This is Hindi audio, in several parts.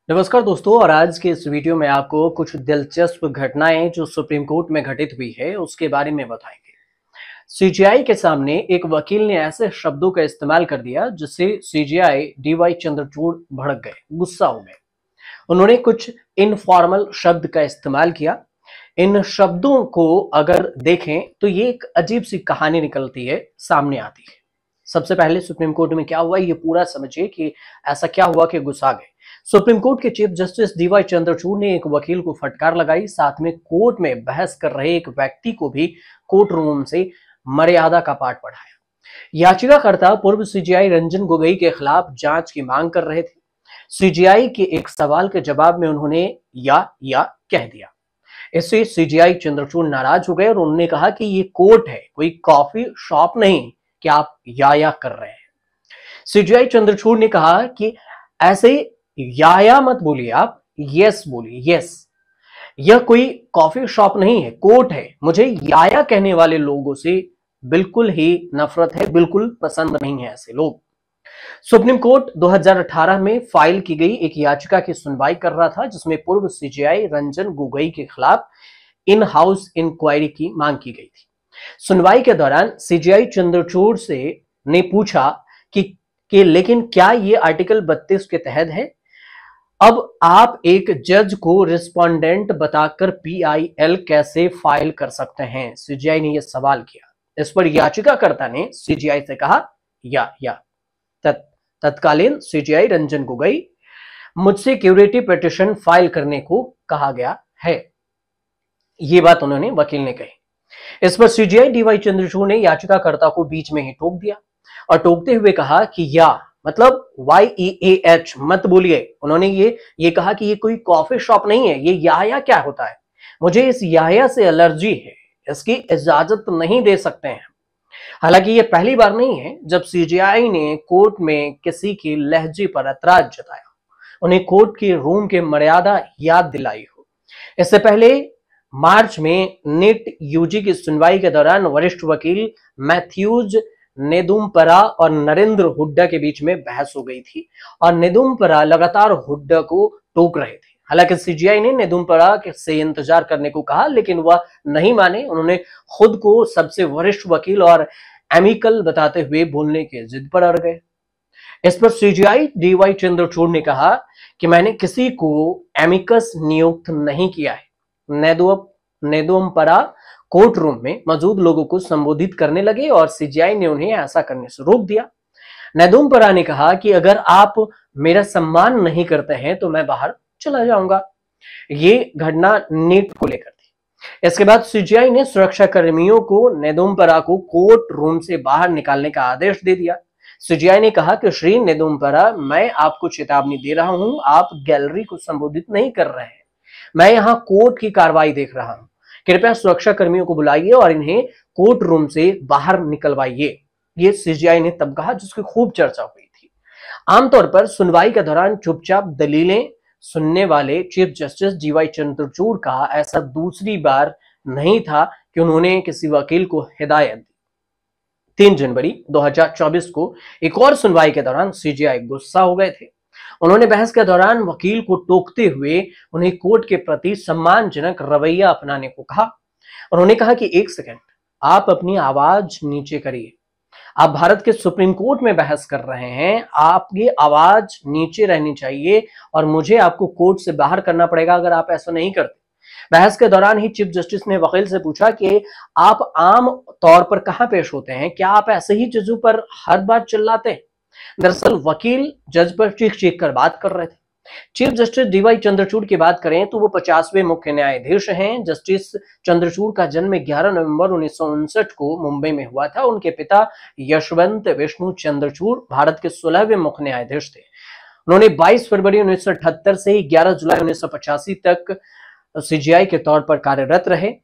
नमस्कार दोस्तों। और आज के इस वीडियो में आपको कुछ दिलचस्प घटनाएं जो सुप्रीम कोर्ट में घटित हुई है उसके बारे में बताएंगे। सीजेआई के सामने एक वकील ने ऐसे शब्दों का इस्तेमाल कर दिया जिससे सीजेआई डीवाई चंद्रचूड़ भड़क गए, गुस्सा हो गए। उन्होंने कुछ इनफॉर्मल शब्द का इस्तेमाल किया। इन शब्दों को अगर देखें तो ये एक अजीब सी कहानी निकलती है, सामने आती है। सबसे पहले सुप्रीम कोर्ट में क्या हुआ ये पूरा समझिए कि ऐसा क्या हुआ कि गुस्सा गए। सुप्रीम कोर्ट के चीफ जस्टिस डीवाई चंद्रचूड़ ने एक वकील को फटकार लगाई, साथ में कोर्ट में बहस कर रहे एक व्यक्ति को भी कोर्ट रूम से मर्यादा का पाठ पढ़ाया। याचिकाकर्ता पूर्व सीजेआई रंजन गोगोई के खिलाफ जांच की मांग कर रहे थे। सीजेआई के एक सवाल के जवाब में उन्होंने या कह दिया। इससे सीजेआई चंद्रचूड़ नाराज हो गए और उन्होंने कहा कि ये कोर्ट है, कोई कॉफी शॉप नहीं कि आप या कर रहे हैं। सीजेआई चंद्रचूड़ ने कहा कि ऐसे या मत बोलिए, आप यस बोलिए, यस। यह कोई कॉफी शॉप नहीं है, कोर्ट है। मुझे या कहने वाले लोगों से बिल्कुल ही नफरत है, बिल्कुल पसंद नहीं है ऐसे लोग। सुप्रीम कोर्ट 2018 में फाइल की गई एक याचिका की सुनवाई कर रहा था जिसमें पूर्व सीजेआई रंजन गोगोई के खिलाफ इन हाउस इंक्वायरी की मांग की गई थी। सुनवाई के दौरान सीजेआई चंद्रचूड़ से ने पूछा कि लेकिन क्या ये आर्टिकल 32 के तहत है? अब आप एक जज को रिस्पोंडेंट बताकर पीआईएल कैसे फाइल कर सकते हैं? सीजेआई ने यह सवाल किया। इस पर याचिकाकर्ता ने सीजेआई से कहा या तत्कालीन सीजेआई रंजन गोगोई, मुझसे क्यूरेटिव पिटीशन फाइल करने को कहा गया है। ये बात उन्होंने वकील ने कही। इस पर सीजेआई डीवाई चंद्रचूड़ ने याचिकाकर्ता को बीच में ही टोक दिया और टोकते हुए कहा कि या मतलब YEAH मत बोलिए। उन्होंने ये कहा कि ये कोई कॉफी शॉप नहीं है, ये या क्या होता है? मुझे इस या से एलर्जी है, इसकी इजाजत नहीं दे सकते हैं। हालांकि ये पहली बार नहीं है जब सीजेआई ने कोर्ट में किसी की लहजे पर ऐतराज जताया, उन्हें कोर्ट के रूम के मर्यादा याद दिलाई हो। इससे पहले मार्च में नीट यूजी की सुनवाई के दौरान वरिष्ठ वकील मैथ्यूज नेदुम्परा और नरेंद्र हुड्डा के बीच में बहस हो गई थी और नेदुम्परा लगातार हुड्डा को टोक रहे थे। हालांकि सीजेआई ने नेदुम्परा से इंतजार करने को कहा लेकिन वह नहीं माने। उन्होंने खुद को सबसे वरिष्ठ वकील और एमिकल बताते हुए बोलने के जिद पर अड़ गए। इस पर सीजेआई डीवाई चंद्रचूड़ ने कहा कि मैंने किसी को एमिकस नियुक्त नहीं किया है। नेदुम्परा कोर्ट रूम में मौजूद लोगों को संबोधित करने लगे और सीजेआई ने उन्हें ऐसा करने से रोक दिया। नेदुम्परा ने कहा कि अगर आप मेरा सम्मान नहीं करते हैं तो मैं बाहर चला जाऊंगा। ये घटना नीट को लेकर थी। इसके बाद सीजेआई ने सुरक्षा कर्मियों को नेदुम्परा को कोर्ट रूम से बाहर निकालने का आदेश दे दिया। सीजेआई ने कहा कि श्री नेदुम्परा, मैं आपको चेतावनी दे रहा हूं, आप गैलरी को संबोधित नहीं कर रहे हैं। मैं यहां कोर्ट की कार्रवाई देख रहा हूं। कृपया सुरक्षा कर्मियों को बुलाइए और इन्हें कोर्ट रूम से बाहर निकलवाइए। ये सीजेआई ने तब कहा जिसकी खूब चर्चा हुई थी। आमतौर पर सुनवाई के दौरान चुपचाप दलीलें सुनने वाले चीफ जस्टिस डीवाई चंद्रचूड़ का ऐसा दूसरी बार नहीं था कि उन्होंने किसी वकील को हिदायत दी। 3 जनवरी 2024 को एक और सुनवाई के दौरान सीजेआई गुस्सा हो गए थे। उन्होंने बहस के दौरान वकील को टोकते हुए उन्हें कोर्ट के प्रति सम्मानजनक रवैया अपनाने को कहा। उन्होंने कहा कि एक सेकंड, आप अपनी आवाज नीचे करिए। आप भारत के सुप्रीम कोर्ट में बहस कर रहे हैं, आपकी आवाज नीचे रहनी चाहिए और मुझे आपको कोर्ट से बाहर करना पड़ेगा अगर आप ऐसा नहीं करते। बहस के दौरान ही चीफ जस्टिस ने वकील से पूछा कि आप आम तौर पर कहां पेश होते हैं, क्या आप ऐसे ही जजों पर हर बार चिल्लाते हैं? दरअसल वकील जज पर चीख चीख कर बात कर रहे थे। चीफ जस्टिस डीवाई चंद्रचूड़ की बात करें तो वो 50वें मुख्य न्यायाधीश हैं। जस्टिस चंद्रचूड़ का जन्म 11 नवंबर 1959 को मुंबई में हुआ था। उनके पिता यशवंत विष्णु चंद्रचूड़ भारत के 16वें मुख्य न्यायाधीश थे। उन्होंने 22 फरवरी 1978 से 11 जुलाई 1985 तक सीजेआई के तौर पर कार्यरत रहे।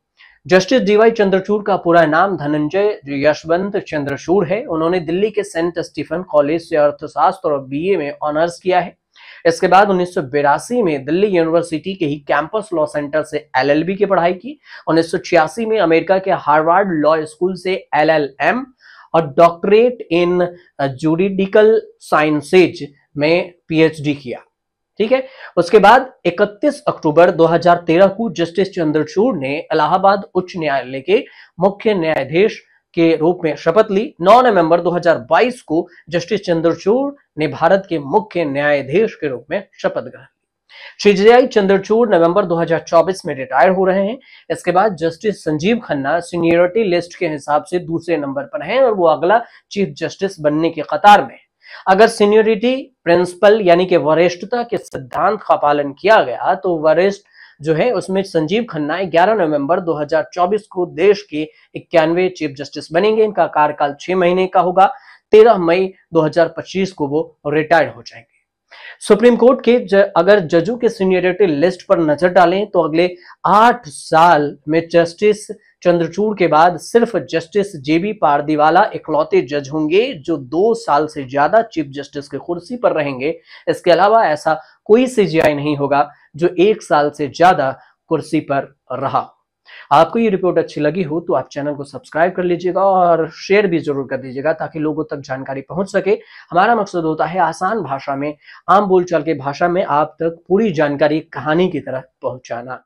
जस्टिस डीवाई चंद्रचूड़ का पूरा नाम धनंजय यशवंत चंद्रचूड़ है। उन्होंने दिल्ली के सेंट स्टीफन कॉलेज से अर्थशास्त्र और बीए में ऑनर्स किया है। इसके बाद 1982 में दिल्ली यूनिवर्सिटी के ही कैंपस लॉ सेंटर से एलएलबी की पढ़ाई की। 1986 में अमेरिका के हार्वर्ड लॉ स्कूल से एलएलएम और डॉक्टरेट इन जुरिडिकल साइंसेज में पीएचडी किया। ठीक है। उसके बाद 31 अक्टूबर 2013 को जस्टिस चंद्रचूड़ ने इलाहाबाद उच्च न्यायालय के मुख्य न्यायाधीश के रूप में शपथ ली। 9 नवंबर 2022 को जस्टिस चंद्रचूड़ ने भारत के मुख्य न्यायाधीश के रूप में शपथ ग्रहण की। सीजेआई चंद्रचूड़ नवंबर 2024 में रिटायर हो रहे हैं। इसके बाद justice Sanjeev Khanna seniority list के हिसाब से दूसरे नंबर पर हैं और वो अगला चीफ जस्टिस बनने की कतार में है। अगर सीनियरिटी प्रिंसिपल यानी कि वरिष्ठता के सिद्धांत का पालन किया गया तो वरिष्ठ जो है उसमें संजीव खन्ना 11 नवंबर 2024 को देश के 91वें चीफ जस्टिस बनेंगे। इनका कार्यकाल 6 महीने का होगा। 13 मई 2025 को वो रिटायर हो जाएंगे। सुप्रीम कोर्ट के अगर जजों के सीनियरिटी लिस्ट पर नजर डालें तो अगले 8 साल में जस्टिस चंद्रचूड़ के बाद सिर्फ जस्टिस जेबी पारदीवाला इकलौते जज होंगे जो 2 साल से ज्यादा चीफ जस्टिस की कुर्सी पर रहेंगे। इसके अलावा ऐसा कोई सीजेआई नहीं होगा जो 1 साल से ज्यादा कुर्सी पर रहा। आपको ये रिपोर्ट अच्छी लगी हो तो आप चैनल को सब्सक्राइब कर लीजिएगा और शेयर भी जरूर कर दीजिएगा ताकि लोगों तक जानकारी पहुंच सके। हमारा मकसद होता है आसान भाषा में, आम बोलचाल की भाषा में आप तक पूरी जानकारी कहानी की तरह पहुंचाना।